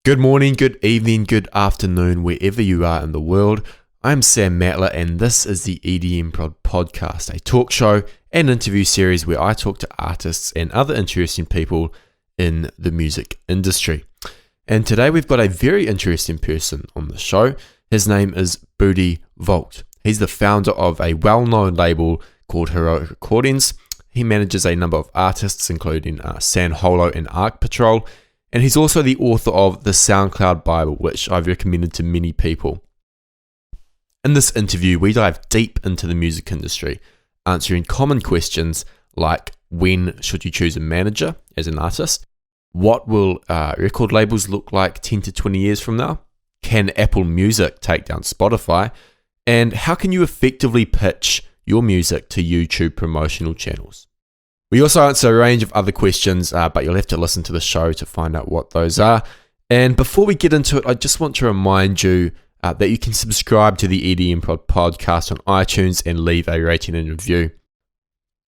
Good morning, good evening, good afternoon, wherever you are in the world. I'm Sam Matler, and this is the EDMProd podcast, a talk show and interview series where I talk to artists and other interesting people in the music industry. And today we've got a very interesting person on the show. His name is Budi Voogt. He's the founder of a well-known label called Heroic Recordings. He manages a number of artists, including San Holo and Arc Patrol. And he's also the author of the Soundcloud Bible, which I've recommended to many people. In this interview, we dive deep into the music industry, answering common questions like when should you choose a manager as an artist? What will record labels look like 10 to 20 years from now? Can Apple Music take down Spotify? And how can you effectively pitch your music to YouTube promotional channels? We also answer a range of other questions, but you'll have to listen to the show to find out what those are. And before we get into it, I just want to remind you that you can subscribe to the EDMProd podcast on iTunes and leave a rating and review.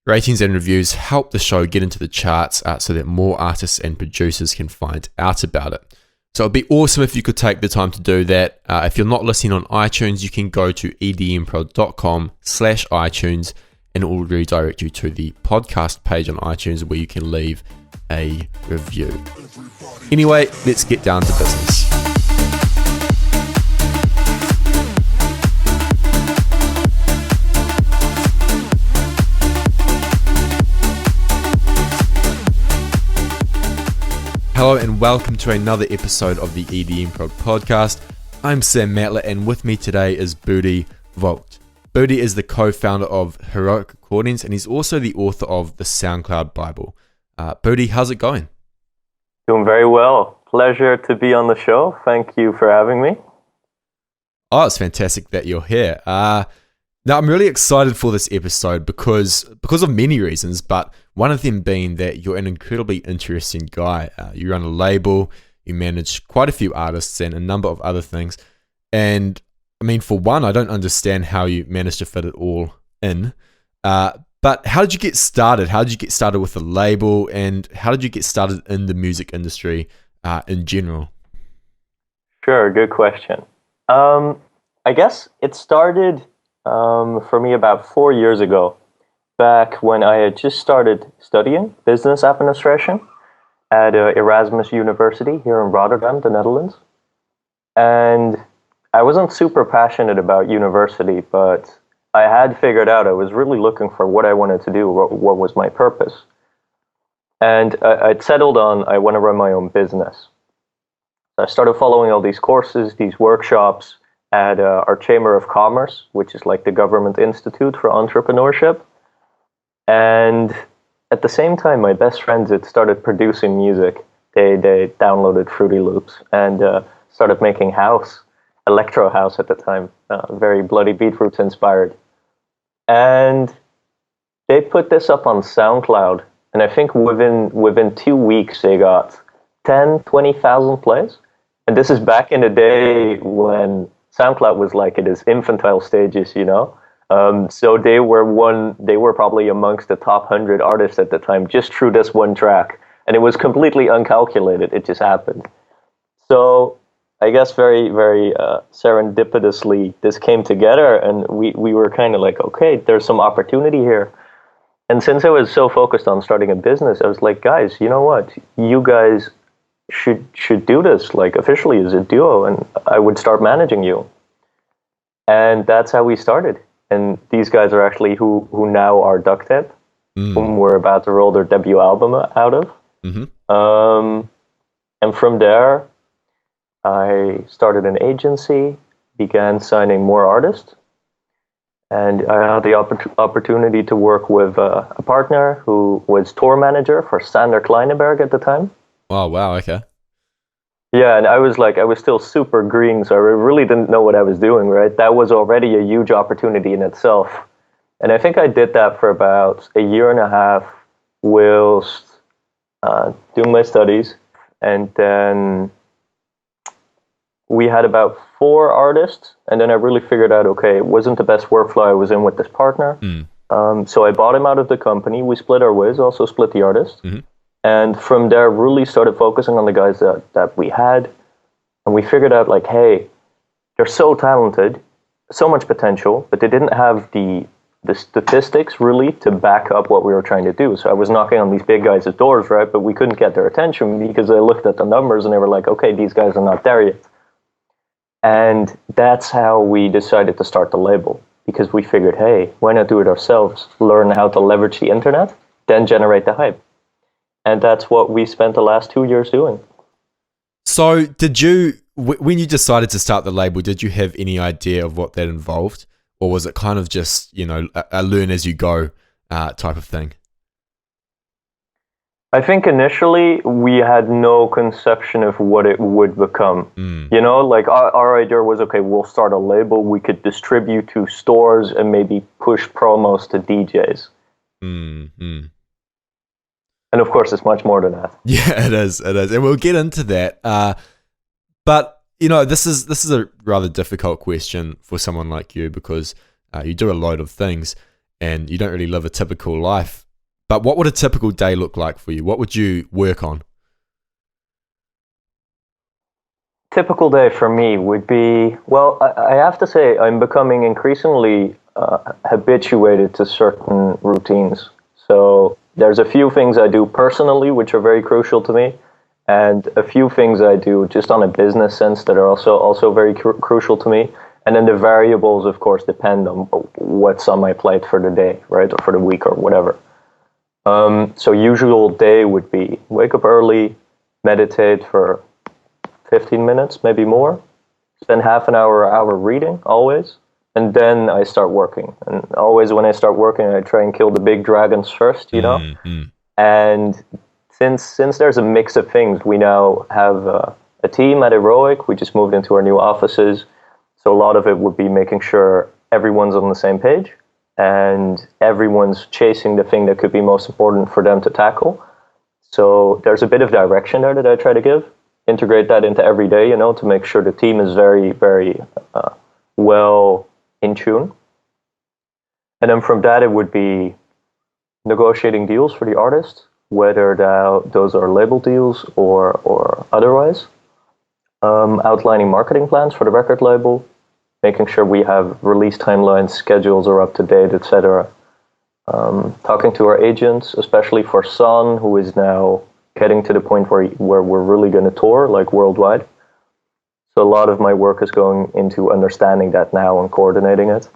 Ratings and reviews help the show get into the charts so that more artists and producers can find out about it. So it'd be awesome if you could take the time to do that. If you're not listening on iTunes, you can go to edmprod.com/iTunes and it will redirect you to the podcast page on iTunes where you can leave a review. Anyway, let's get down to business. Hello and welcome to another episode of the EDMProd podcast. I'm Sam Matler and with me today is Budi Voogt. Budi is the co-founder of Heroic Recordings and he's also the author of the Soundcloud Bible. Budi, how's it going? Doing very well. Pleasure to be on the show. Thank you for having me. Oh, it's fantastic that you're here. Now, I'm really excited for this episode because of many reasons, but one of them being that you're an incredibly interesting guy. You run a label, you manage quite a few artists and a number of other things. And I mean, for one, I don't understand how you managed to fit it all in. But how did you get started? How did you get started with the label? And how did you get started in the music industry in general? Sure, good question. I guess it started for me about 4 years ago, back when I had just started studying business administration at Erasmus University here in Rotterdam, the Netherlands. And I wasn't super passionate about university, but I had figured out I was really looking for what I wanted to do, what was my purpose. And I'd settled on I want to run my own business. I started following all these courses, these workshops at our Chamber of Commerce, which is like the government institute for entrepreneurship. And at the same time, my best friends had started producing music. They downloaded Fruity Loops and started making house. Electro house at the time, very Bloody Beetroots inspired. And they put this up on SoundCloud, and I think within 2 weeks they got 20,000 plays. And this is back in the day when SoundCloud was like in its infantile stages, you know. So they were probably amongst the top 100 artists at the time, just through this one track. And it was completely uncalculated, it just happened. So I guess very, very serendipitously, this came together, and we were kind of like, okay, there's some opportunity here. And since I was so focused on starting a business, I was like, guys, you know what? You guys should do this, like officially as a duo, and I would start managing you. And that's how we started. And these guys are actually who now are Duct Tape, whom we're about to roll their debut album out of. Mm-hmm. And from there, I started an agency, began signing more artists, and I had the opportunity to work with a partner who was tour manager for Sander Kleineberg at the time. Oh, wow, okay. Yeah, and I was still super green, so I really didn't know what I was doing, right? That was already a huge opportunity in itself. And I think I did that for about a year and a half whilst doing my studies, and then we had about 4 artists, and then I really figured out, okay, it wasn't the best workflow I was in with this partner. So I bought him out of the company. We split our ways, also split the artist. Mm-hmm. And from there, really started focusing on the guys that we had, And we figured out like, hey, they're so talented, so much potential, but they didn't have the statistics really to back up what we were trying to do. So I was knocking on these big guys' doors, right? But we couldn't get their attention because they looked at the numbers and they were like, okay, these guys are not there yet. And that's how we decided to start the label, because we figured, hey, why not do it ourselves? Learn how to leverage the internet, then generate the hype. And that's what we spent the last 2 years doing. So when you decided to start the label, did you have any idea of what that involved? Or was it kind of just, a learn as you go type of thing? I think initially we had no conception of what it would become. Like our idea was, okay, we'll start a label. We could distribute to stores and maybe push promos to DJs. And of course, it's much more than that. Yeah, it is. And we'll get into that. But this is a rather difficult question for someone like you, because you do a load of things and you don't really live a typical life. But what would a typical day look like for you? What would you work on? Typical day for me would be, well, I have to say I'm becoming increasingly habituated to certain routines. So there's a few things I do personally which are very crucial to me, and a few things I do just on a business sense that are also very crucial to me. And then the variables, of course, depend on what's on my plate for the day, right, or for the week or whatever. So usual day would be wake up early, meditate for 15 minutes, maybe more, spend half an hour reading, always, and then I start working. And always when I start working, I try and kill the big dragons first, And since there's a mix of things, we now have a team at Heroic. We just moved into our new offices. So a lot of it would be making sure everyone's on the same page and everyone's chasing the thing that could be most important for them to tackle. So there's a bit of direction there that I try to give, integrate that into every day, to make sure the team is very, very well in tune. And then from that, it would be negotiating deals for the artists, whether those are label deals or otherwise, outlining marketing plans for the record label, making sure we have release timelines, schedules are up to date, etc. Talking to our agents, especially for Son, who is now getting to the point where we're really going to tour, like worldwide. So a lot of my work is going into understanding that now and coordinating it.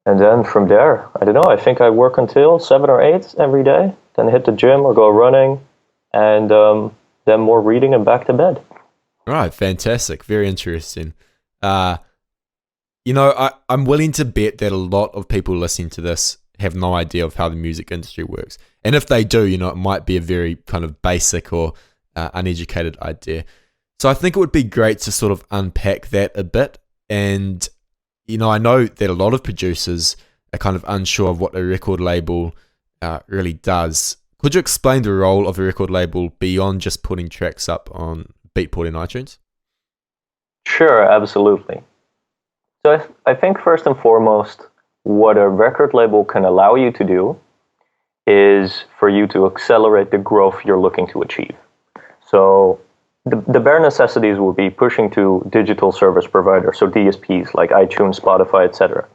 And then from there, I don't know, I think I work until 7 or 8 every day, then hit the gym or go running, and then more reading and back to bed. All right, fantastic. Very interesting. I'm willing to bet that a lot of people listening to this have no idea of how the music industry works. And if they do, it might be a very kind of basic or uneducated idea. So I think it would be great to sort of unpack that a bit. And, I know that a lot of producers are kind of unsure of what a record label really does. Could you explain the role of a record label beyond just putting tracks up on Beatport and iTunes? Sure, absolutely. So I think first and foremost, what a record label can allow you to do is for you to accelerate the growth you're looking to achieve. So the bare necessities will be pushing to digital service providers, so DSPs like iTunes, Spotify, etc.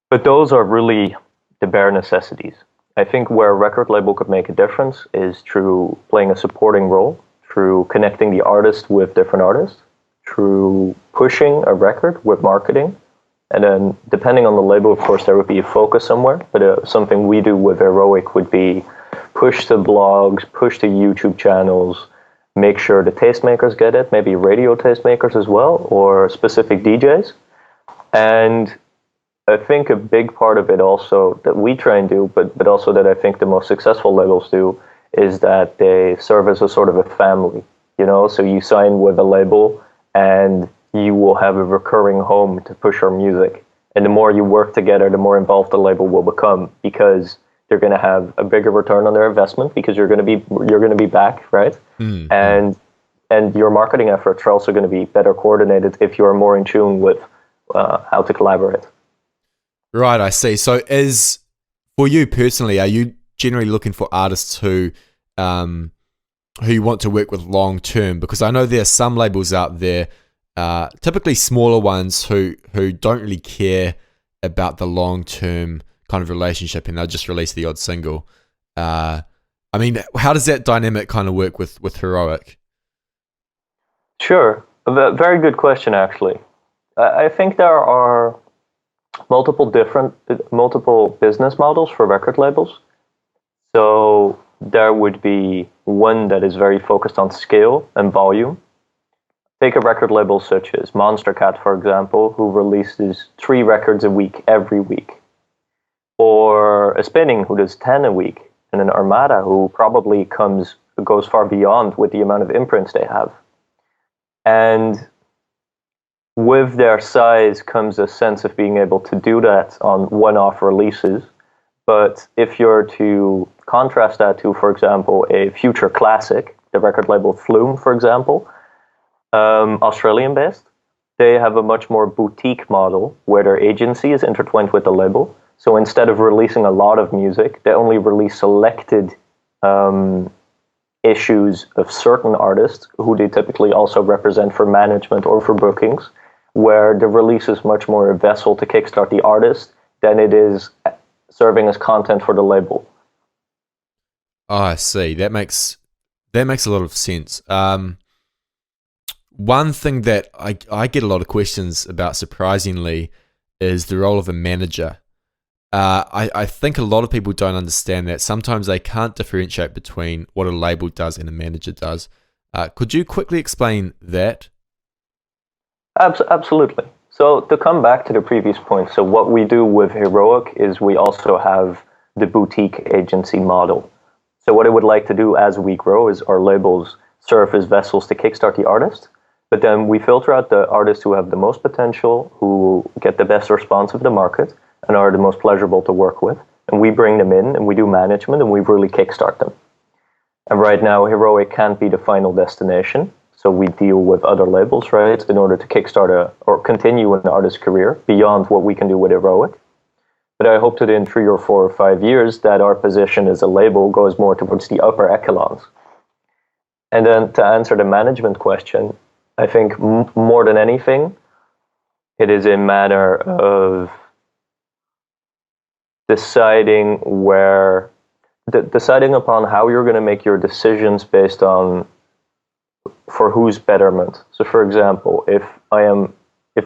But those are really the bare necessities. I think where a record label could make a difference is through playing a supporting role, through connecting the artist with different artists, through pushing a record with marketing. And then depending on the label, of course, there would be a focus somewhere. But something we do with Heroic would be push the blogs, push the YouTube channels, make sure the tastemakers get it, maybe radio tastemakers as well, or specific DJs. And I think a big part of it also that we try and do, but also that I think the most successful labels do, is that they serve as a sort of a family, So you sign with a label and you will have a recurring home to push our music. And the more you work together, the more involved the label will become, because they're going to have a bigger return on their investment, because you're going to be back, right? And your marketing efforts are also going to be better coordinated if you're more in tune with how to collaborate. Right, I see. So for you personally, are you generally looking for artists who who you want to work with long term? Because I know there are some labels out there, typically smaller ones, who don't really care about the long term kind of relationship, and they'll just release the odd single. I mean, how does that dynamic kind of work with Heroic? Sure. A very good question, actually. I think there are multiple business models for record labels. So there would be one that is very focused on scale and volume. Take a record label such as Monster Cat, for example, who releases 3 records a week every week. Or a Spinning, who does 10 a week. And an Armada, who probably goes far beyond with the amount of imprints they have. And with their size comes a sense of being able to do that on one-off releases. But if you're to contrast that to, for example, a future classic, the record label Flume, for example, Australian-based, they have a much more boutique model where their agency is intertwined with the label. So instead of releasing a lot of music, they only release selected issues of certain artists who they typically also represent for management or for bookings, where the release is much more a vessel to kickstart the artist than it is serving as content for the label. Oh, I see. That makes a lot of sense. One thing that I get a lot of questions about, surprisingly, is the role of a manager. I think a lot of people don't understand that. Sometimes they can't differentiate between what a label does and a manager does. Could you quickly explain that? Absolutely. So to come back to the previous point, so what we do with Heroic is we also have the boutique agency model. So what I would like to do as we grow is our labels serve as vessels to kickstart the artist, but then we filter out the artists who have the most potential, who get the best response of the market, and are the most pleasurable to work with. And we bring them in and we do management and we really kickstart them. And right now, Heroic can't be the final destination. So we deal with other labels, right, in order to kickstart or continue an artist's career beyond what we can do with Heroic. But I hope that in 3 or 4 or 5 years that our position as a label goes more towards the upper echelons. And then to answer the management question, I think more than anything, it is a matter of deciding upon how you're going to make your decisions based on for whose betterment. So for example, if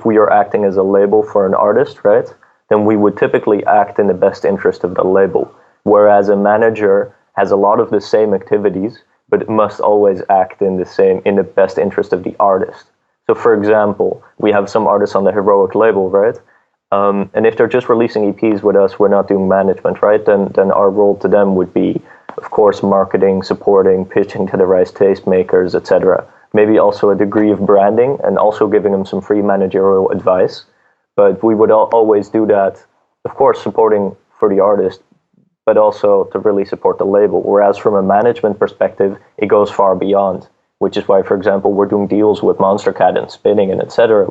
we are acting as a label for an artist, right, then we would typically act in the best interest of the label. Whereas a manager has a lot of the same activities, but it must always act in the best interest of the artist. So for example, we have some artists on the Heroic label, right? And if they're just releasing EPs with us, we're not doing management, right? Then our role to them would be, of course, marketing, supporting, pitching to the right tastemakers, etc. Maybe also a degree of branding and also giving them some free managerial advice. But we would always do that, of course, supporting for the artist, but also to really support the label. Whereas from a management perspective, it goes far beyond, which is why, for example, we're doing deals with Monster Cat and Spinning and etc.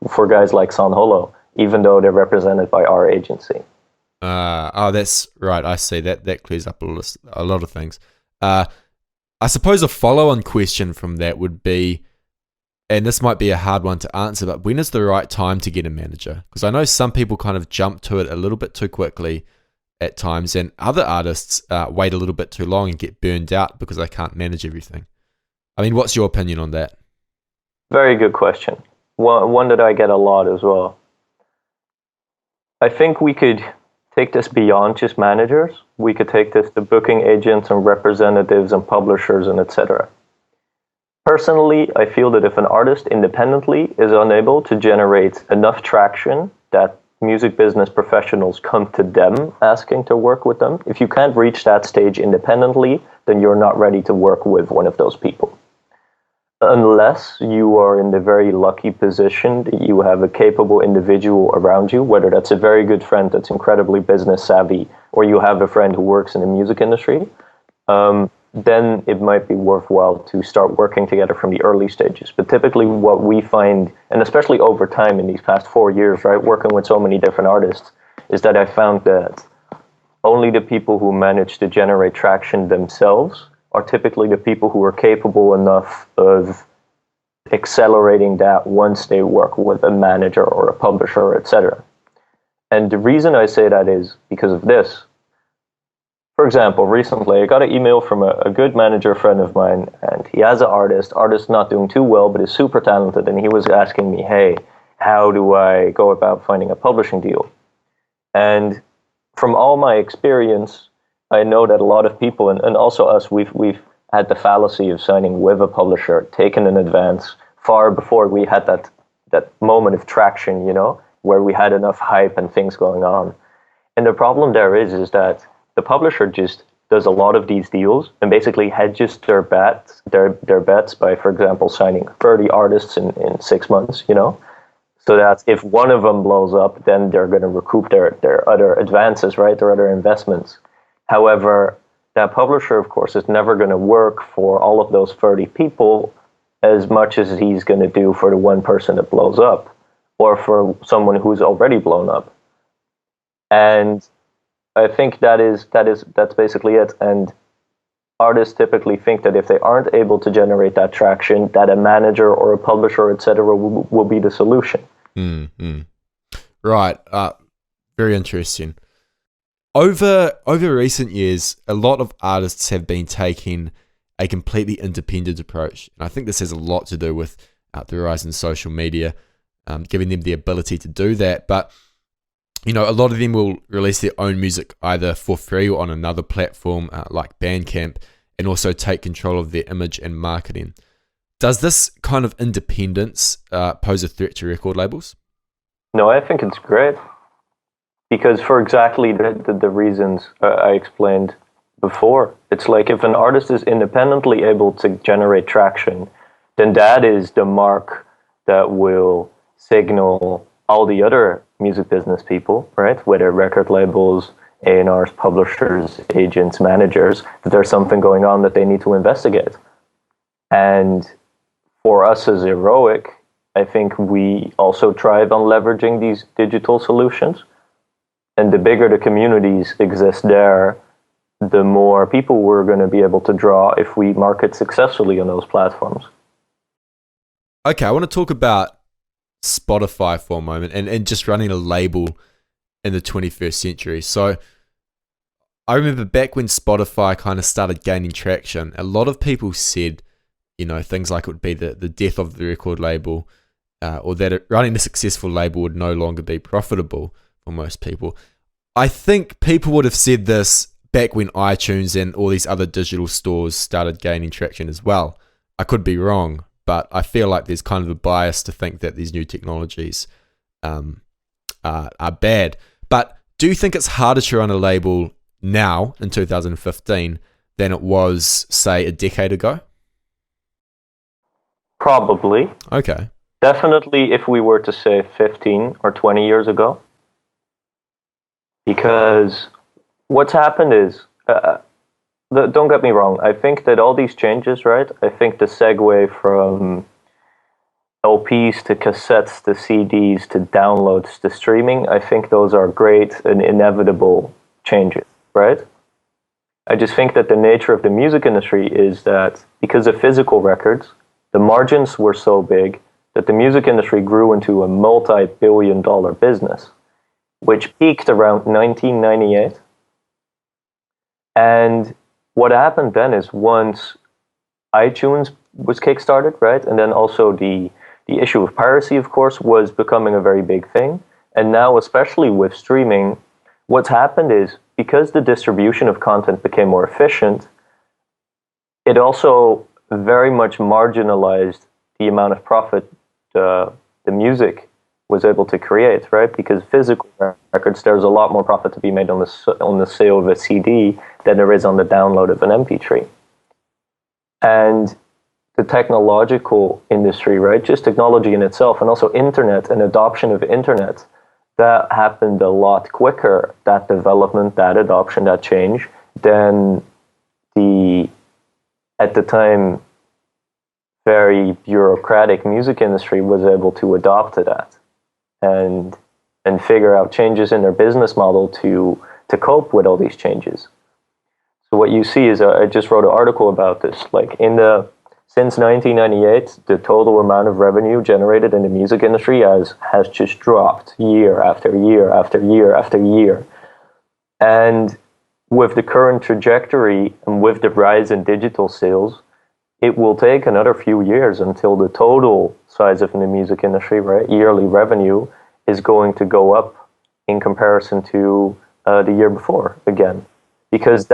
for guys like San Holo, even though they're represented by our agency. That's right. I see that clears up a lot of things. I suppose a follow-on question from that would be, and this might be a hard one to answer, but when is the right time to get a manager? Because I know some people kind of jump to it a little bit too quickly at times, and other artists wait a little bit too long and get burned out because they can't manage everything. I mean, what's your opinion on that? Very good question. One that I get a lot as well. I think we could take this beyond just managers. We could take this to booking agents and representatives and publishers and etc. Personally, I feel that if an artist independently is unable to generate enough traction that music business professionals come to them asking to work with them, if you can't reach that stage independently, then you're not ready to work with one of those people. Unless you are in the very lucky position that you have a capable individual around you, whether that's a very good friend that's incredibly business savvy, or you have a friend who works in the music industry, then it might be worthwhile to start working together from the early stages. But typically what we find, and especially over time in these past 4 years, right, working with so many different artists, is that I found that only the people who manage to generate traction themselves are typically the people who are capable enough of accelerating that once they work with a manager or a publisher, etc. And the reason I say that is because of this. For example, recently I got an email from a good manager friend of mine, and he has an artist not doing too well, but is super talented, and he was asking me, hey, how do I go about finding a publishing deal? And from all my experience, I know that a lot of people, and also us, we've had the fallacy of signing with a publisher, taken in advance, far before we had that moment of traction, where we had enough hype and things going on. And the problem there is that the publisher just does a lot of these deals and basically hedges their bets by, for example, signing 30 artists in 6 months, so that if one of them blows up, then they're going to recoup their other advances, right, their other investments. However, that publisher, of course, is never going to work for all of those 30 people as much as he's going to do for the one person that blows up or for someone who's already blown up. And I think that's basically it. And artists typically think that if they aren't able to generate that traction, that a manager or a publisher, etc., will be the solution. Mm-hmm. Right. Very interesting. Over recent years, a lot of artists have been taking a completely independent approach. And I think this has a lot to do with the rise in social media, giving them the ability to do that. But a lot of them will release their own music either for free or on another platform like Bandcamp, and also take control of their image and marketing. Does this kind of independence pose a threat to record labels? No, I think it's great. Because for exactly the reasons I explained before. It's like if an artist is independently able to generate traction, then that is the mark that will signal all the other music business people, right? Whether record labels, A&Rs, publishers, agents, managers, that there's something going on that they need to investigate. And for us as Heroic, I think we also thrive on leveraging these digital solutions. And the bigger the communities exist there, the more people we're going to be able to draw if we market successfully on those platforms. Okay, I want to talk about Spotify for a moment and just running a label in the 21st century. So I remember back when Spotify kind of started gaining traction, a lot of people said, things like it would be the death of the record label, or that running a successful label would no longer be profitable for most people. I think people would have said this back when iTunes and all these other digital stores started gaining traction as well. I could be wrong, but I feel like there's kind of a bias to think that these new technologies are bad. But do you think it's harder to run a label now in 2015 than it was, say, a decade ago? Probably. Okay. Definitely if we were to say 15 or 20 years ago. Because what's happened is, don't get me wrong, I think that all these changes, right? I think the segue from LPs to cassettes to CDs to downloads to streaming, I think those are great and inevitable changes, right? I just think that the nature of the music industry is that because of physical records, the margins were so big that the music industry grew into a multi-billion-dollar business, which peaked around 1998. And what happened then is once iTunes was kickstarted, right? And then also the issue of piracy, of course, was becoming a very big thing. And now, especially with streaming, what's happened is because the distribution of content became more efficient, it also very much marginalized the amount of profit the music was able to create, right? Because physical records, there's a lot more profit to be made on the sale of a CD than there is on the download of an MP3. And the technological industry, right? Just technology in itself, and also internet and adoption of internet, that happened a lot quicker, that development, that adoption, that change, than the, at the time, very bureaucratic music industry was able to adopt to that and figure out changes in their business model to cope with all these changes. So So what you see is, I just wrote an article about this. Like since 1998, the total amount of revenue generated in the music industry has just dropped year after year after year after year. And with the current trajectory and with the rise in digital sales, it will take another few years until the total size of the music industry, right, yearly revenue, is going to go up in comparison to the year before again. Because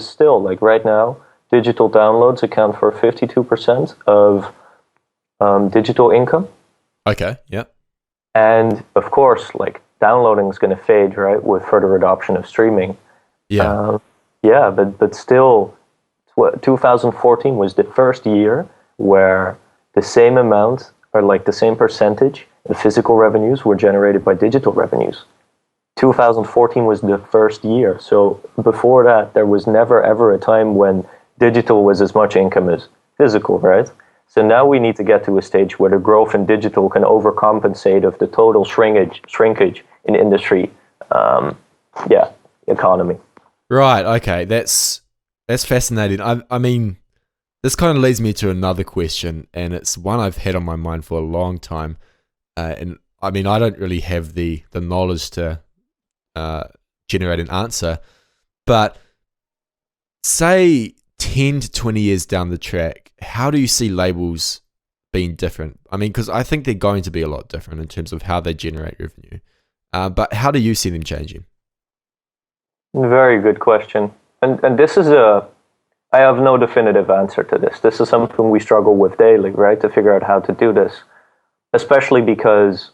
still, like right now, digital downloads account for 52% of digital income. Okay, yeah. And of course, like downloading is going to fade, right, with further adoption of streaming. Yeah. But still, 2014 was the first year where the same amount, or like the same percentage of physical revenues were generated by digital revenues. 2014 was the first year. So before that, there was never ever a time when digital was as much income as physical, right? So now we need to get to a stage where the growth in digital can overcompensate of the total shrinkage in industry, economy. Right. Okay. That's fascinating. I mean, this kind of leads me to another question, and it's one I've had on my mind for a long time. And I mean, I don't really have the knowledge to generate an answer, but say 10 to 20 years down the track, how do you see labels being different? I mean, because I think they're going to be a lot different in terms of how they generate revenue. But how do you see them changing? Very good question. And this is I have no definitive answer to this. This is something we struggle with daily, right? To figure out how to do this, especially because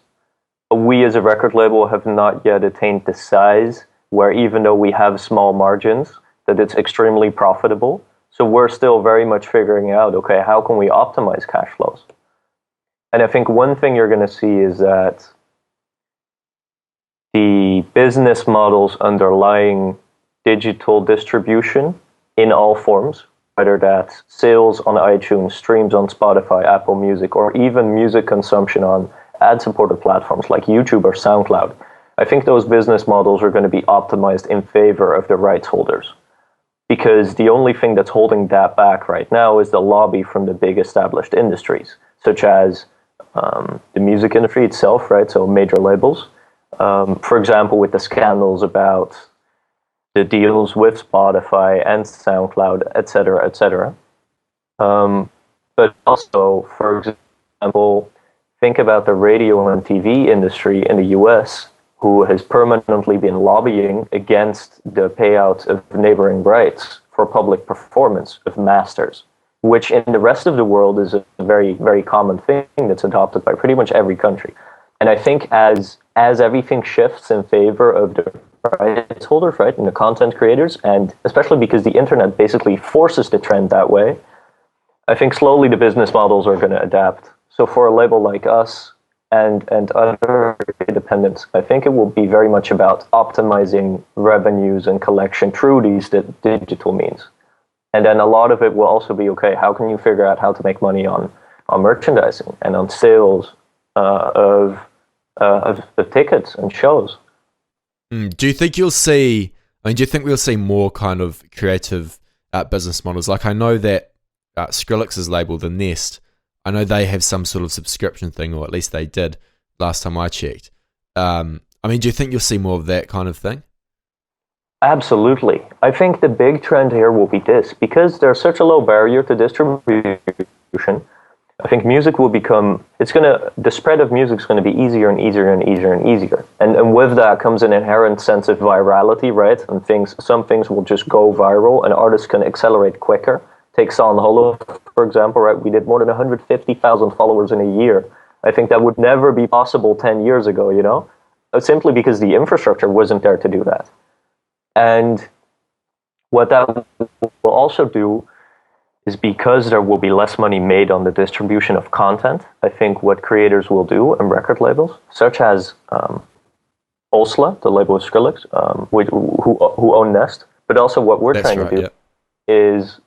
we as a record label have not yet attained the size where, even though we have small margins, that it's extremely profitable. So we're still very much figuring out, okay, how can we optimize cash flows? And I think one thing you're going to see is that the business models underlying digital distribution in all forms, whether that's sales on iTunes, streams on Spotify, Apple Music, or even music consumption on ad-supported platforms like YouTube or SoundCloud, I think those business models are going to be optimized in favor of the rights holders. Because the only thing that's holding that back right now is the lobby from the big established industries, such as the music industry itself, right? So major labels. For example, with the scandals about the deals with Spotify and SoundCloud, et cetera, et cetera. But also, for example, think about the radio and TV industry in the US, who has permanently been lobbying against the payout of neighboring rights for public performance of masters, which in the rest of the world is a very, very common thing that's adopted by pretty much every country. And I think as everything shifts in favor of the rights holders, right, and the content creators, and especially because the internet basically forces the trend that way, I think slowly the business models are going to adapt. So for a label like us and other independents, I think it will be very much about optimizing revenues and collection through these digital means. And then a lot of it will also be, okay, how can you figure out how to make money on merchandising and on sales of tickets and shows? Do you think you'll see, do you think we'll see more kind of creative business models? Like I know that Skrillex's label, The Nest, I know they have some sort of subscription thing, or at least they did last time I checked. Do you think you'll see more of that kind of thing? Absolutely. I think the big trend here will be this, because there's such a low barrier to distribution. I think music will become, the spread of music is going to be easier and easier and easier and easier. And with that comes an inherent sense of virality, right? And some things will just go viral and artists can accelerate quicker. Take Son Holo, for example, right? We did more than 150,000 followers in a year. I think that would never be possible 10 years ago, you know? Simply because the infrastructure wasn't there to do that. And what that will also do is, because there will be less money made on the distribution of content, I think what creators will do and record labels, such as Owsla, the label of Skrillex, who own Nest, but also what we're trying to do is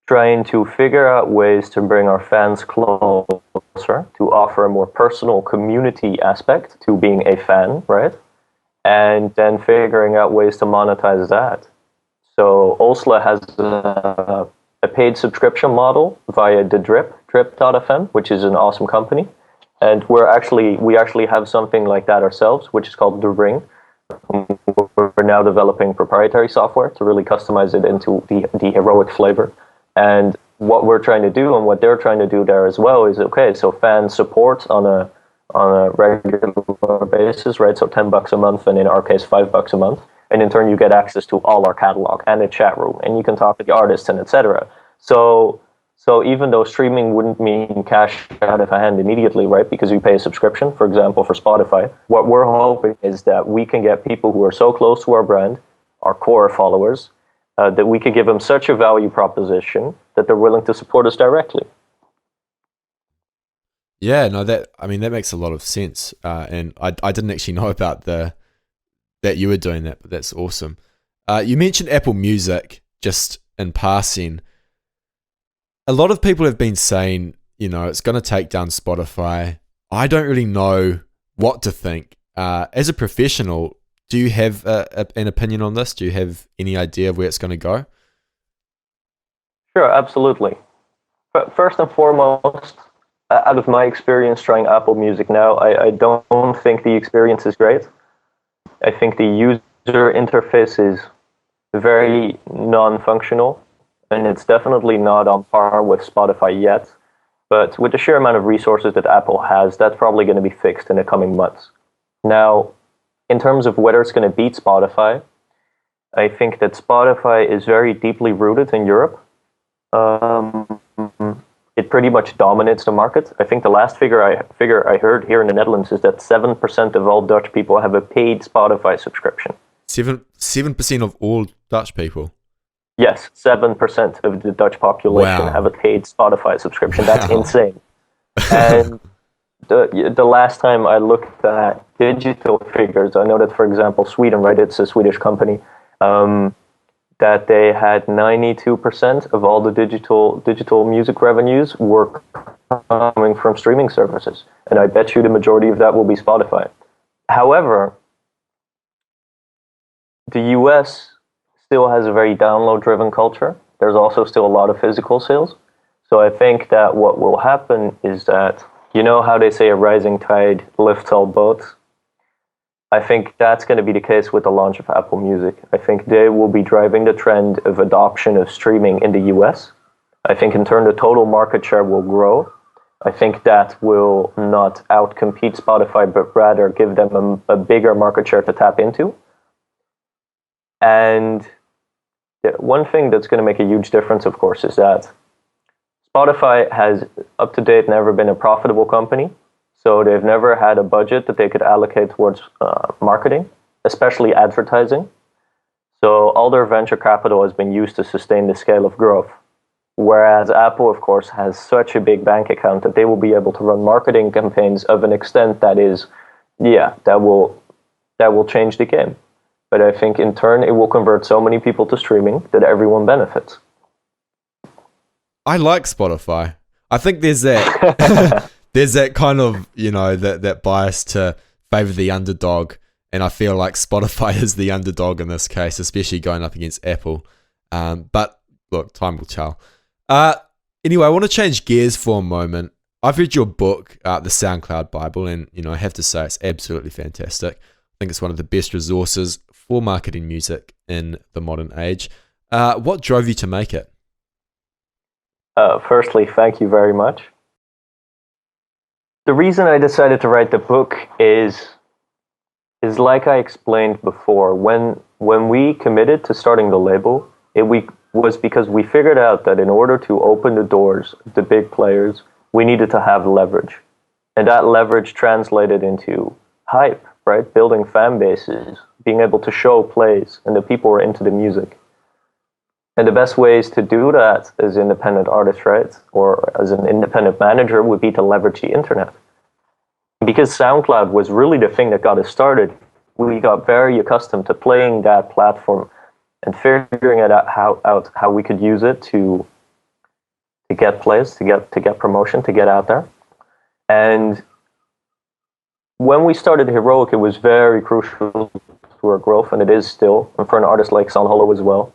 trying to figure out ways to bring our fans closer, to offer a more personal community aspect to being a fan, right? And then figuring out ways to monetize that. So Owsla has a paid subscription model via the drip.fm, which is an awesome company. And we actually have something like that ourselves, which is called The Ring. We're now developing proprietary software to really customize it into the heroic flavor. And what we're trying to do and what they're trying to do there as well is, okay, so fan support on a regular basis, right? So $10 a month, and in our case, $5 a month. And in turn, you get access to all our catalog and a chat room, and you can talk to the artists and etc. So even though streaming wouldn't mean cash out of a hand immediately, right? Because you pay a subscription, for example, for Spotify, what we're hoping is that we can get people who are so close to our brand, our core followers, that we could give them such a value proposition that they're willing to support us directly. Yeah, no, that makes a lot of sense. And I didn't actually know about that you were doing that, but that's awesome. You mentioned Apple Music just in passing. A lot of people have been saying, it's going to take down Spotify. I don't really know what to think. As a professional, do you have an opinion on this? Do you have any idea of where it's going to go? Sure, absolutely. But first and foremost, out of my experience trying Apple Music now, I don't think the experience is great. I think the user interface is very non-functional, and it's definitely not on par with Spotify yet. But with the sheer amount of resources that Apple has, that's probably going to be fixed in the coming months. Now, in terms of whether it's going to beat Spotify, I think that Spotify is very deeply rooted in Europe. It pretty much dominates the market. I think the last figure I heard here in the Netherlands is that 7% of all Dutch people have a paid Spotify subscription. 7% of all Dutch people? Yes, 7% of the Dutch population have a paid Spotify subscription. That's insane. And the last time I looked at digital figures, I know that, for example, Sweden, right, it's a Swedish company, that they had 92% of all the digital music revenues were coming from streaming services. And I bet you the majority of that will be Spotify. However, the US still has a very download-driven culture. There's also still a lot of physical sales. So I think that what will happen is that, you know how they say a rising tide lifts all boats? I think that's going to be the case with the launch of Apple Music. I think they will be driving the trend of adoption of streaming in the US. I think in turn the total market share will grow. I think that will not outcompete Spotify, but rather give them a bigger market share to tap into. And one thing that's going to make a huge difference, of course, is that Spotify has, up to date, never been a profitable company. So they've never had a budget that they could allocate towards marketing, especially advertising. So all their venture capital has been used to sustain the scale of growth. Whereas Apple, of course, has such a big bank account that they will be able to run marketing campaigns of an extent that is, that will change the game. But I think in turn, it will convert so many people to streaming that everyone benefits. I like Spotify. I think there's that there's that kind of, that bias to favor the underdog. And I feel like Spotify is the underdog in this case, especially going up against Apple. But look, time will tell. Anyway, I want to change gears for a moment. I've read your book, The Soundcloud Bible, and I have to say it's absolutely fantastic. I think it's one of the best resources for marketing music in the modern age. What drove you to make it? Firstly, thank you very much. The reason I decided to write the book is like I explained before. When we committed to starting the label, it was because we figured out that in order to open the doors of the big players, we needed to have leverage. And that leverage translated into hype, right? Building fan bases, being able to show plays, and the people were into the music. And the best ways to do that as independent artists, right, or as an independent manager, would be to leverage the internet. Because SoundCloud was really the thing that got us started, we got very accustomed to playing that platform and figuring out how we could use it to get plays, to get promotion, to get out there. And when we started Heroic, it was very crucial to our growth, and it is still, and for an artist like San Holo as well.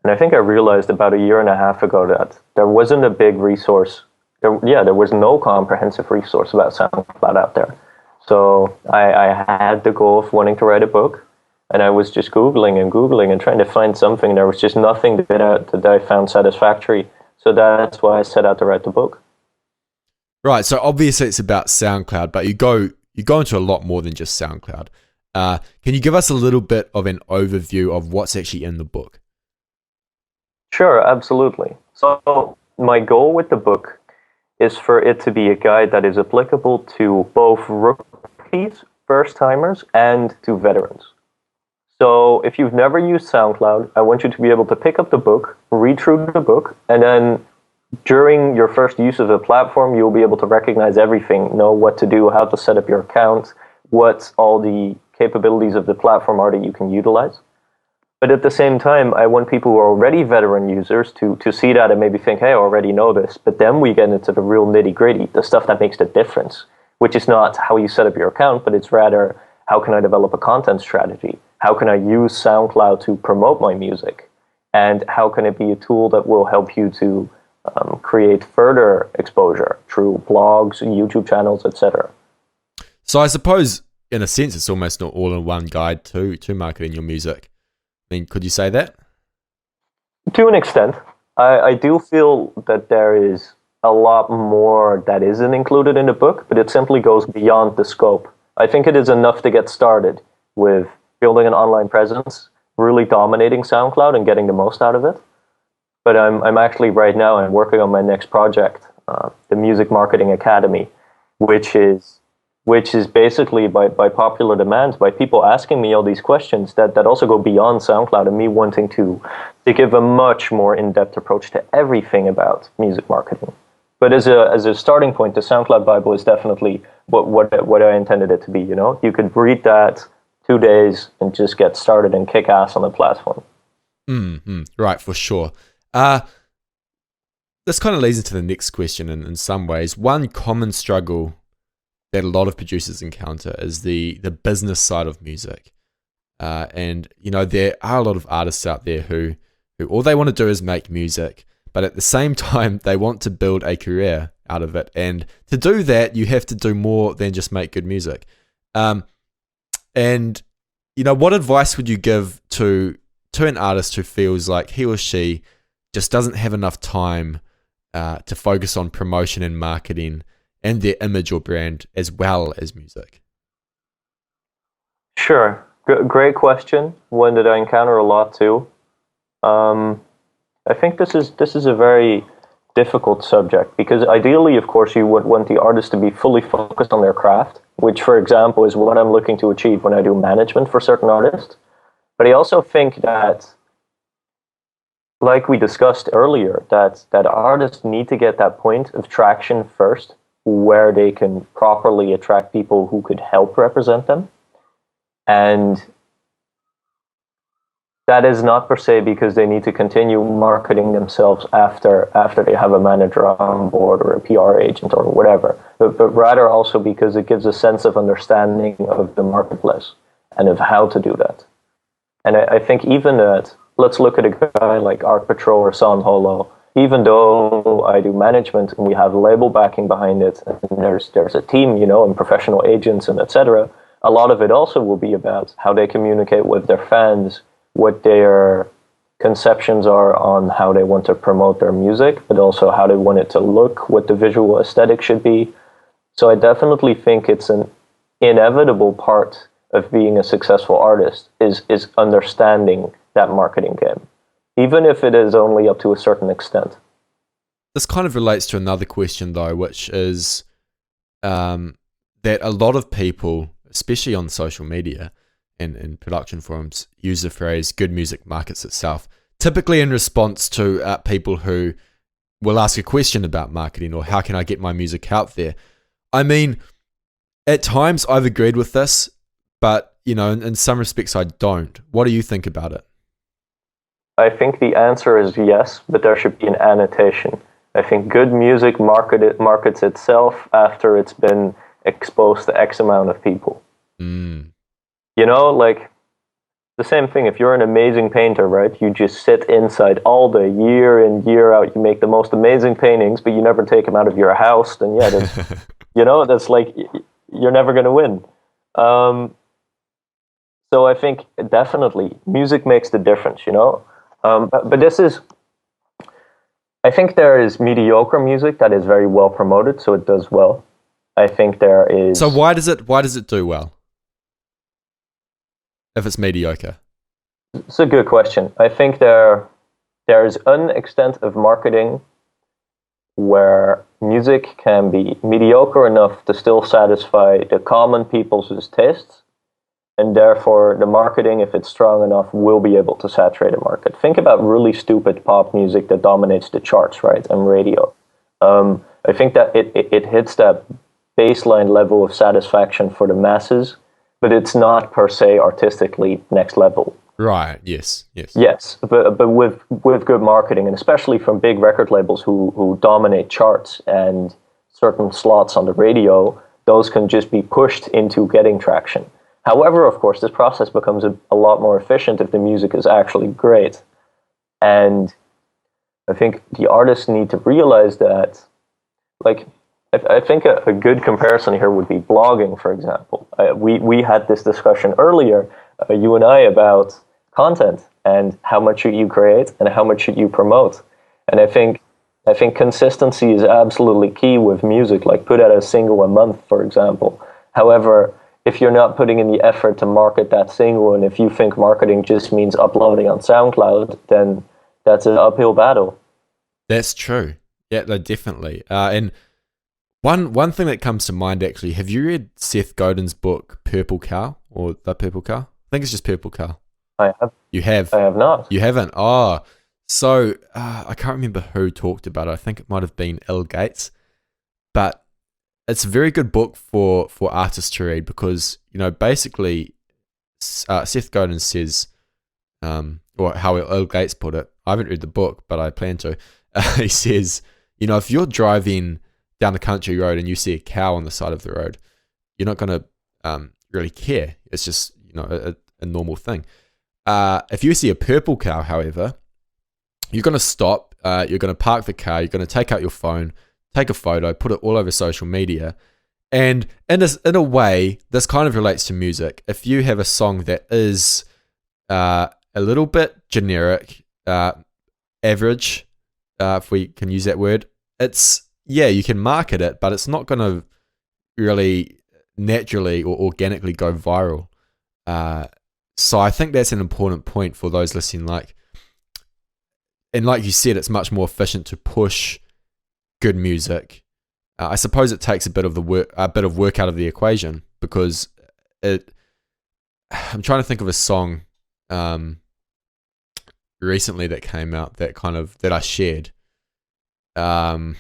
And I think I realized about a year and a half ago that there wasn't a big resource. There was no comprehensive resource about SoundCloud out there. So I had the goal of wanting to write a book, and I was just Googling and trying to find something. There was just nothing that I found satisfactory. So that's why I set out to write the book. Right. So obviously it's about SoundCloud, but you go into a lot more than just SoundCloud. Can you give us a little bit of an overview of what's actually in the book? Sure, absolutely. So my goal with the book is for it to be a guide that is applicable to both rookies, first-timers, and to veterans. So if you've never used SoundCloud, I want you to be able to pick up the book, read through the book, and then during your first use of the platform, you'll be able to recognize everything, know what to do, how to set up your account, what all the capabilities of the platform are that you can utilize. But at the same time, I want people who are already veteran users to see that and maybe think, hey, I already know this. But then we get into the real nitty-gritty, the stuff that makes the difference, which is not how you set up your account, but it's rather, how can I develop a content strategy? How can I use SoundCloud to promote my music? And how can it be a tool that will help you to create further exposure through blogs, YouTube channels, etc.? So I suppose, in a sense, it's almost an all-in-one guide to marketing your music. I mean, could you say that? To an extent. I do feel that there is a lot more that isn't included in the book, but it simply goes beyond the scope. I think it is enough to get started with building an online presence, really dominating SoundCloud and getting the most out of it. But I'm actually right now, I'm working on my next project, the Music Marketing Academy, which is basically by popular demand, by people asking me all these questions that also go beyond SoundCloud and me wanting to give a much more in-depth approach to everything about music marketing. But as a starting point, the SoundCloud Bible is definitely what I intended it to be. You know, you could read that 2 days and just get started and kick ass on the platform. Right, for sure. This kind of leads into the next question in some ways. One common struggle that a lot of producers encounter is the business side of music. And, you know, there are a lot of artists out there who all they want to do is make music, but at the same time, they want to build a career out of it. And to do that, you have to do more than just make good music. And, you know, what advice would you give to an artist who feels like he or she just doesn't have enough time to focus on promotion and marketing and their image or brand as well as music? Sure. Great question. One that I encounter a lot too. I think this is a very difficult subject because ideally, of course, you would want the artist to be fully focused on their craft, which, for example, is what I'm looking to achieve when I do management for certain artists. But I also think that, like we discussed earlier, that artists need to get that point of traction first, where they can properly attract people who could help represent them. And that is not per se because they need to continue marketing themselves after they have a manager on board or a PR agent or whatever, but rather also because it gives a sense of understanding of the marketplace and of how to do that. And I think even that, let's look at a guy like Art Patrol or Son Holo. Even though I do management and we have label backing behind it, and there's a team, you know, and professional agents and etc., a lot of it also will be about how they communicate with their fans, what their conceptions are on how they want to promote their music, but also how they want it to look, what the visual aesthetic should be. So I definitely think it's an inevitable part of being a successful artist is understanding that marketing game, even if it is only up to a certain extent. This kind of relates to another question, though, which is that a lot of people, especially on social media and in production forums, use the phrase "good music markets itself," typically in response to people who will ask a question about marketing or how can I get my music out there. I mean, at times I've agreed with this, but, you know, in some respects I don't. What do you think about it? I think the answer is yes, but there should be an annotation. I think good music markets itself after it's been exposed to X amount of people. You know, like, the same thing. If you're an amazing painter, right, you just sit inside all day, year in, year out. You make the most amazing paintings, but you never take them out of your house. Then yeah, that's, that's like you're never going to win. So I think definitely music makes the difference. But this is, I think there is mediocre music that is very well promoted, so it does well. I think there is. So why does it do well if it's mediocre? It's a good question. I think there's an extent of marketing where music can be mediocre enough to still satisfy the common people's tastes, and therefore the marketing, if it's strong enough, will be able to saturate the market. Think about really stupid pop music that dominates the charts, right, and radio. I think that it hits that baseline level of satisfaction for the masses, but it's not per se artistically next level. Right. Yes. But with good marketing, and especially from big record labels who dominate charts and certain slots on the radio, those can just be pushed into getting traction. However, of course, this process becomes a lot more efficient if the music is actually great. And I think the artists need to realize that, like, I think a good comparison here would be blogging, for example. We had this discussion earlier, you and I, about content and how much should you create and how much should you promote. And I think consistency is absolutely key with music, like put out a single a month, for example. However, if you're not putting in the effort to market that single, and if you think marketing just means uploading on SoundCloud, then that's an uphill battle. That's true. Yeah, no, definitely. And one thing that comes to mind, actually, have you read Seth Godin's book, Purple Cow, or The Purple Cow? I think it's just Purple Cow. I have. You have? I have not. You haven't? Oh, so I can't remember who talked about it. I think it might have been Bill Gates. But it's a very good book for artists to read because, basically, Seth Godin says, or how Bill Gates put it, I haven't read the book, but I plan to. He says, if you're driving down the country road and you see a cow on the side of the road, you're not going to really care. It's just, a normal thing. If you see a purple cow, however, you're going to stop, you're going to park the car, you're going to take out your phone, take a photo, put it all over social media. And in a way, this kind of relates to music. If you have a song that is a little bit generic, average, if we can use that word, you can market it, but it's not going to really naturally or organically go viral. So I think that's an important point for those listening. Like you said, it's much more efficient to push good music. I suppose it takes a bit of work out of the equation because I'm trying to think of a song recently that came out that I shared. I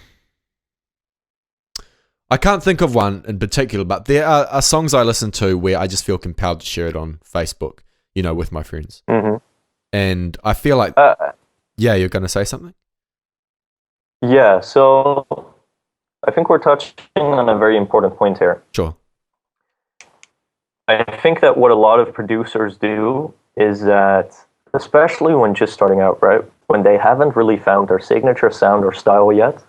can't think of one in particular, but there are songs I listen to where I just feel compelled to share it on Facebook, with my friends. Mm-hmm. And I feel like, you're going to say something? Yeah, so I think we're touching on a very important point here. Sure. I think that what a lot of producers do is that, especially when just starting out, right, when they haven't really found their signature sound or style yet,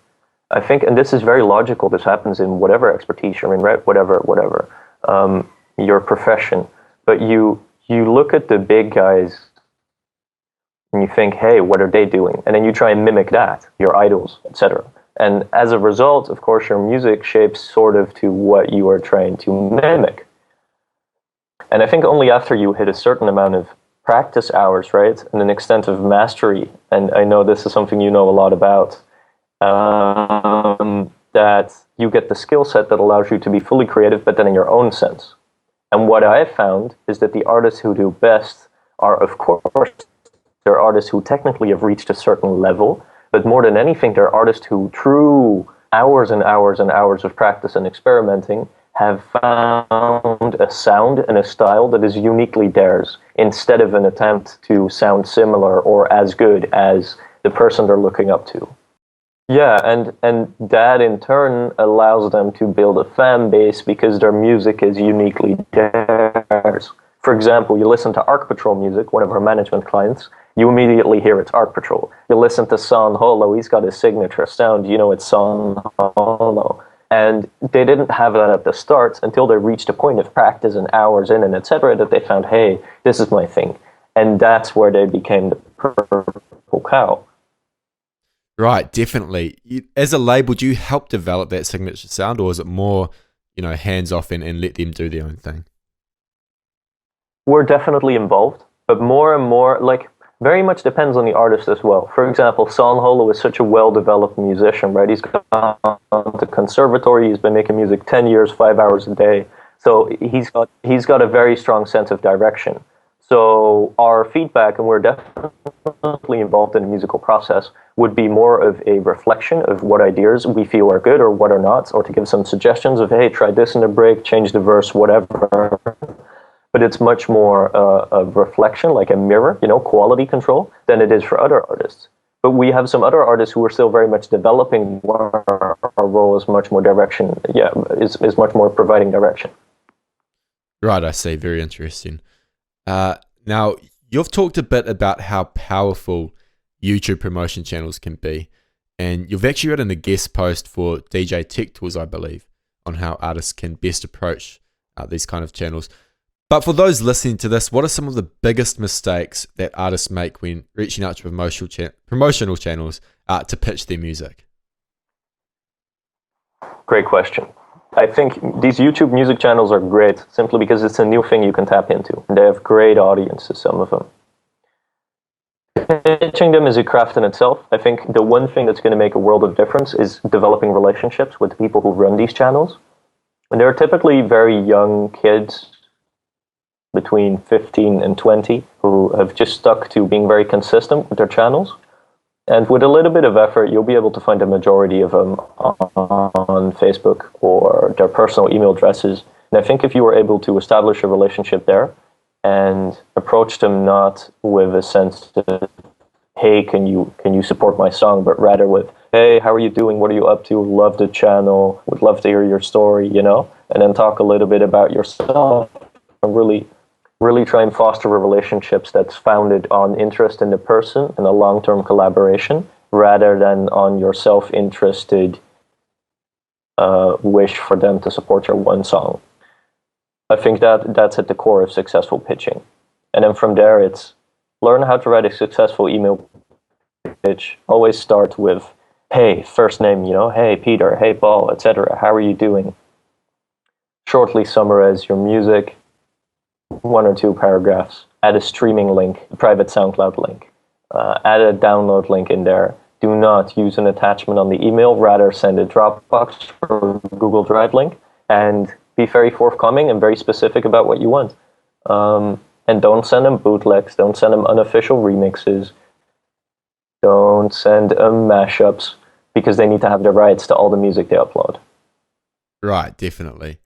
I think, and this is very logical, this happens in whatever expertise you're in, right? Whatever, your profession. But you look at the big guys and you think, hey, what are they doing? And then you try and mimic that, your idols, etc. And as a result, of course, your music shapes sort of to what you are trying to mimic. And I think only after you hit a certain amount of practice hours, right, and an extent of mastery, and I know this is something you know a lot about, that you get the skill set that allows you to be fully creative, but then in your own sense. And what I have found is that the artists who do best are, of course, they're artists who technically have reached a certain level, but more than anything, they're artists who, through hours and hours and hours of practice and experimenting, have found a sound and a style that is uniquely theirs, instead of an attempt to sound similar or as good as the person they're looking up to. Yeah, and that in turn allows them to build a fan base because their music is uniquely theirs. For example, you listen to Arc Patrol music, one of our management clients, you immediately hear it's Arc Patrol. You listen to Son Holo, he's got his signature sound, you know it's Son Holo. And they didn't have that at the start until they reached a point of practice and hours in and etc. that they found, hey, this is my thing. And that's where they became the Purple Cow. Right, definitely. As a label, do you help develop that signature sound, or is it more, hands off and let them do their own thing? We're definitely involved, but more and more, very much depends on the artist as well. For example, Son Holo is such a well-developed musician, right? He's gone to conservatory, he's been making music 10 years, 5 hours a day. So he's got a very strong sense of direction. So our feedback, and we're definitely involved in the musical process, would be more of a reflection of what ideas we feel are good or what are not, or to give some suggestions of, hey, try this in the break, change the verse, whatever. But it's much more a reflection, like a mirror, quality control, than it is for other artists. But we have some other artists who are still very much developing where our role is much more direction, is much more providing direction. Right, I see. Very interesting. Now, you've talked a bit about how powerful YouTube promotion channels can be, and you've actually written a guest post for DJ Tech Tools, I believe, on how artists can best approach these kind of channels. But for those listening to this, what are some of the biggest mistakes that artists make when reaching out to promotional channels to pitch their music? Great question. I think these YouTube music channels are great simply because it's a new thing you can tap into. They have great audiences, some of them. Pitching them is a craft in itself. I think the one thing that's going to make a world of difference is developing relationships with the people who run these channels. And they're typically very young kids, between 15 and 20, who have just stuck to being very consistent with their channels. And with a little bit of effort, you'll be able to find a majority of them on Facebook or their personal email addresses. And I think if you were able to establish a relationship there and approach them not with a sense of, hey, can you support my song, but rather with, hey, how are you doing? What are you up to? Love the channel. Would love to hear your story, and then talk a little bit about yourself and really try and foster relationships that's founded on interest in the person and a long-term collaboration rather than on your self-interested wish for them to support your one song. I think that's at the core of successful pitching. And then from there, it's learn how to write a successful email pitch. Always start with, hey, first name, hey, Peter, hey, Paul, etc. How are you doing? Shortly summarize your music, 1 or 2 paragraphs, add a streaming link, a private SoundCloud link, add a download link in there. Do not use an attachment on the email, rather send a Dropbox or Google Drive link, and be very forthcoming and very specific about what you want. And don't send them bootlegs, don't send them unofficial remixes, don't send them mashups, because they need to have the rights to all the music they upload. Right, definitely.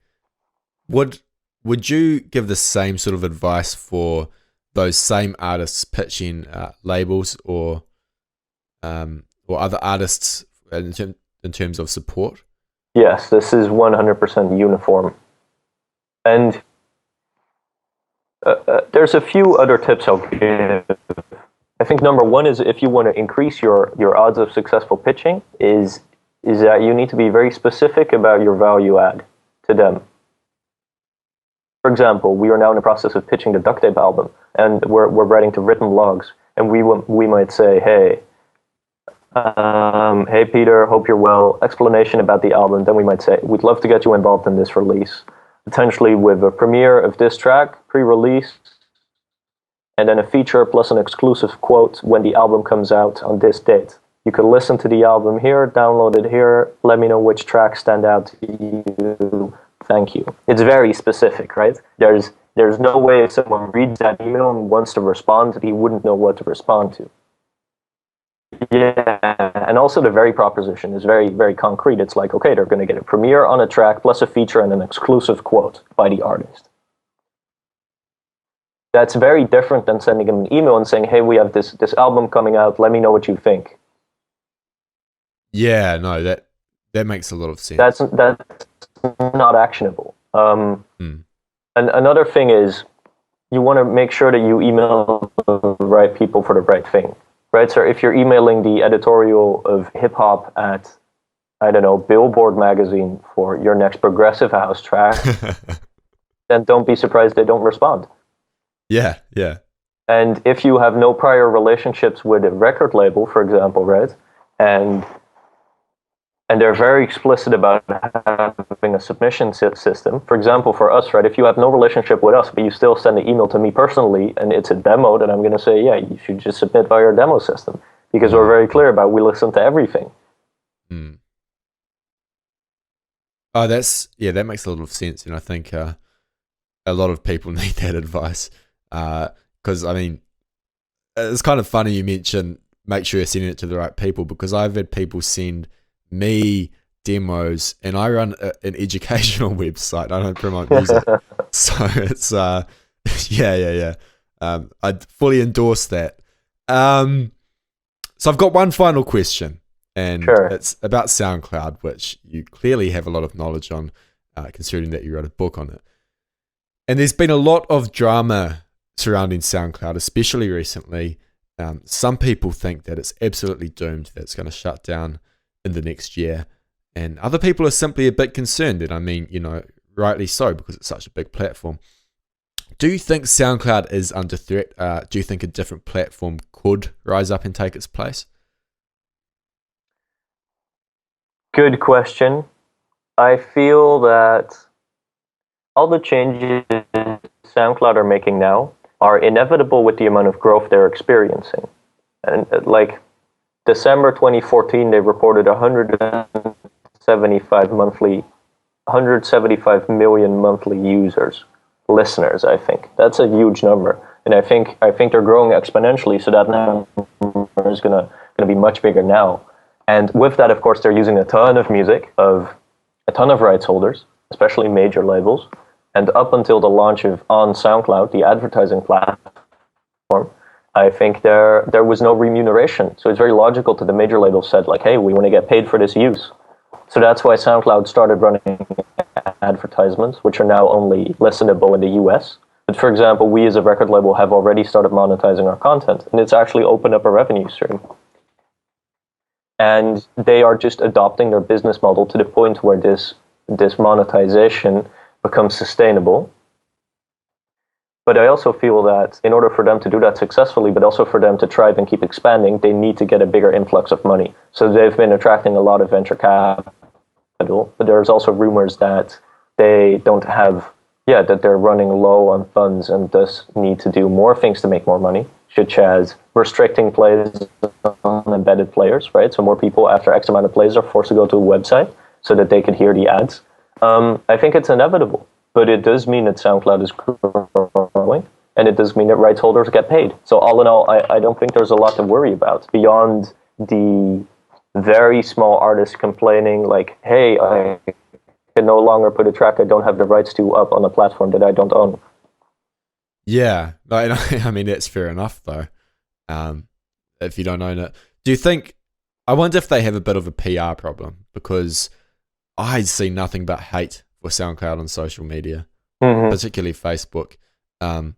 Would you give the same sort of advice for those same artists pitching labels or other artists in terms of support? Yes, this is 100% uniform. And there's a few other tips I'll give. I think number one is, if you want to increase your odds of successful pitching, is that you need to be very specific about your value add to them. For example, we are now in the process of pitching the Duct Tape album, and we're writing to written logs, and we might say, hey, hey Peter, hope you're well. Explanation about the album. Then we might say, we'd love to get you involved in this release, potentially with a premiere of this track, pre-release, and then a feature plus an exclusive quote when the album comes out on this date. You could listen to the album here, download it here, let me know which tracks stand out to you. Thank you. It's very specific, right? There's no way if someone reads that email and wants to respond, he wouldn't know what to respond to. Yeah, and also the very proposition is very, very concrete. It's like, okay, they're going to get a premiere on a track plus a feature and an exclusive quote by the artist. That's very different than sending them an email and saying, hey, we have this album coming out, let me know what you think. Yeah, no, that makes a lot of sense. That's not actionable. And another thing is, you want to make sure that you email the right people for the right thing, right? So if you're emailing the editorial of hip hop at, I don't know, Billboard magazine for your next progressive house track, then don't be surprised they don't respond. Yeah, yeah. And if you have no prior relationships with a record label, for example, right, and they're very explicit about having a submission system. For example, for us, right, if you have no relationship with us, but you still send an email to me personally, and it's a demo, then I'm going to say, yeah, you should just submit via our demo system, because we're very clear about we listen to everything. Mm. Oh, that makes a lot of sense, and I think a lot of people need that advice. Because I mean, it's kind of funny you mention make sure you're sending it to the right people, because I've had people send me demos, and I run an educational website. I don't promote music, so it's yeah. I'd fully endorse that. So I've got one final question, and it's about SoundCloud, which you clearly have a lot of knowledge on, considering that you wrote a book on it. And there's been a lot of drama surrounding SoundCloud, especially recently. Some people think that it's absolutely doomed, that it's going to shut down in the next year. And other people are simply a bit concerned. And I mean, rightly so, because it's such a big platform. Do you think SoundCloud is under threat? Do you think a different platform could rise up and take its place? Good question. I feel that all the changes SoundCloud are making now are inevitable with the amount of growth they're experiencing. And like December 2014, they reported 175 million monthly users, listeners, I think. That's a huge number. And I think they're growing exponentially, so that number is gonna be much bigger now. And with that, of course, they're using a ton of music of a ton of rights holders, especially major labels. And up until the launch of on SoundCloud, the advertising platform, I think there was no remuneration. So it's very logical that the major labels said, like, hey, we want to get paid for this use. So that's why SoundCloud started running advertisements, which are now only listenable in the US. But for example, we as a record label have already started monetizing our content, and it's actually opened up a revenue stream. And they are just adopting their business model to the point where this monetization becomes sustainable. But I also feel that in order for them to do that successfully, but also for them to thrive and keep expanding, they need to get a bigger influx of money. So they've been attracting a lot of venture capital, but there's also rumors that they don't have, that they're running low on funds and thus need to do more things to make more money, such as restricting plays on embedded players, right? So more people after X amount of plays are forced to go to a website so that they could hear the ads. I think it's inevitable, but it does mean that SoundCloud is growing, and it does mean that rights holders get paid. So all in all, I don't think there's a lot to worry about beyond the very small artists complaining like, hey, I can no longer put a track I don't have the rights to up on a platform that I don't own. Yeah, I mean, that's fair enough, though, if you don't own it. Do you think, I wonder if they have a bit of a PR problem, because I see nothing but hate for SoundCloud on social media, particularly Facebook, and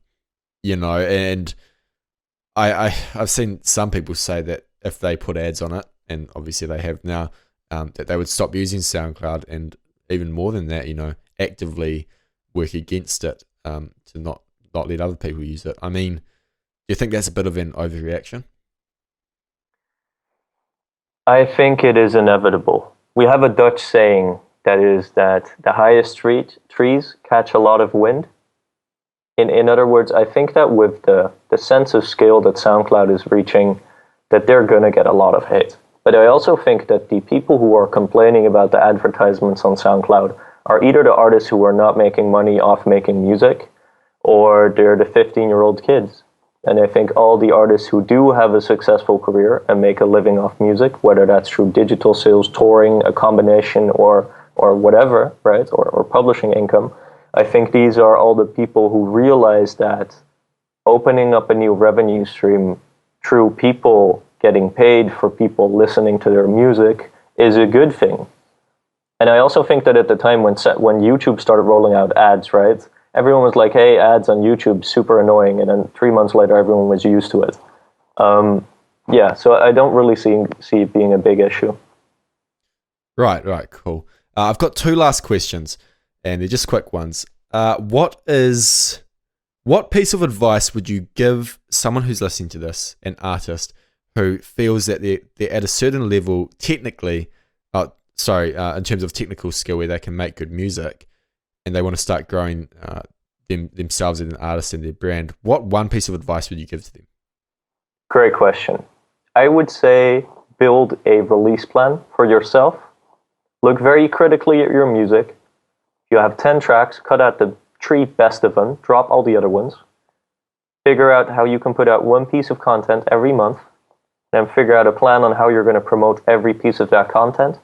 I've seen some people say that if they put ads on it, and obviously they have now, that they would stop using SoundCloud, and even more than that, actively work against it, to not let other people use it. I mean, do you think that's a bit of an overreaction? I think it is inevitable. We have a Dutch saying that is that the highest trees catch a lot of wind. In other words, I think that with the sense of scale that SoundCloud is reaching, that they're going to get a lot of hate. But I also think that the people who are complaining about the advertisements on SoundCloud are either the artists who are not making money off making music, or they're the 15-year-old kids. And I think all the artists who do have a successful career and make a living off music, whether that's through digital sales, touring, a combination, or whatever, right, or publishing income, I think these are all the people who realize that opening up a new revenue stream through people getting paid for people listening to their music is a good thing. And I also think that at the time when YouTube started rolling out ads, right, everyone was like, hey, ads on YouTube, super annoying. And then 3 months later, everyone was used to it. Yeah, so I don't really see it being a big issue. Right, cool. I've got two last questions, and they're just quick ones. What piece of advice would you give someone who's listening to this, an artist, who feels that they're at a certain level technically, in terms of technical skill where they can make good music, and they want to start growing themselves as an artist and their brand? What one piece of advice would you give to them? Great question. I would say build a release plan for yourself. Look very critically at your music. If you have 10 tracks, cut out the 3 best of them, drop all the other ones. Figure out how you can put out one piece of content every month, then figure out a plan on how you're going to promote every piece of that content.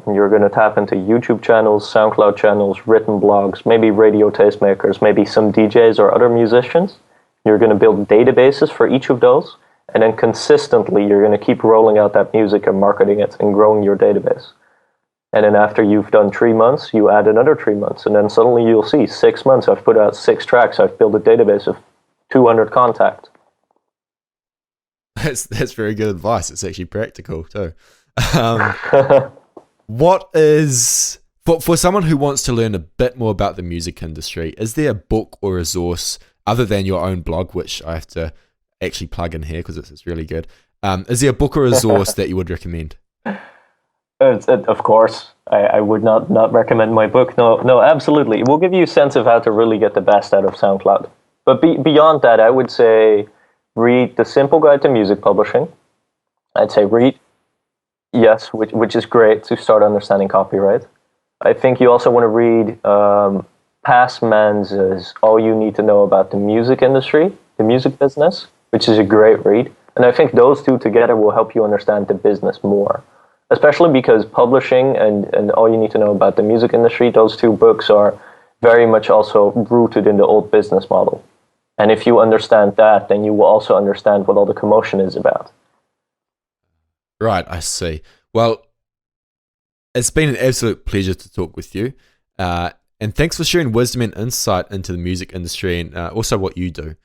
And you're going to tap into YouTube channels, SoundCloud channels, written blogs, maybe radio tastemakers, maybe some DJs or other musicians. You're going to build databases for each of those, and then consistently you're going to keep rolling out that music and marketing it and growing your database. And then after you've done 3 months, you add another 3 months, and then suddenly you'll see 6 months, I've put out 6 tracks, I've built a database of 200 contacts. That's very good advice. It's actually practical too. What is, for someone who wants to learn a bit more about the music industry, is there a book or resource other than your own blog, which I have to actually plug in here because it's really good? Is there a book or resource that you would recommend? Of course, I would not recommend my book. No, absolutely. It will give you a sense of how to really get the best out of SoundCloud. But beyond that, I would say read The Simple Guide to Music Publishing. I'd say read, yes, which is great to start understanding copyright. I think you also want to read Passman's All You Need to Know About the Music Industry, the music business, which is a great read. And I think those two together will help you understand the business more. Especially because publishing and All You Need to Know About the Music Industry, those 2 books are very much also rooted in the old business model. And if you understand that, then you will also understand what all the commotion is about. Right, I see. Well, it's been an absolute pleasure to talk with you. And thanks for sharing wisdom and insight into the music industry and also what you do.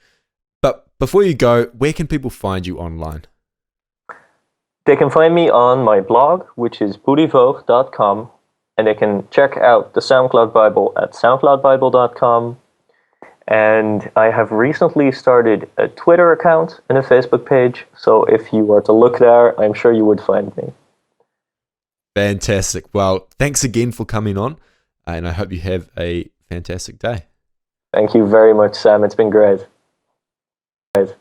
But before you go, where can people find you online? They can find me on my blog, which is budivoogt.com, and they can check out the SoundCloud Bible at soundcloudbible.com. And I have recently started a Twitter account and a Facebook page, so if you were to look there, I'm sure you would find me. Fantastic. Well, thanks again for coming on, and I hope you have a fantastic day. Thank you very much, Sam. It's been great. Great.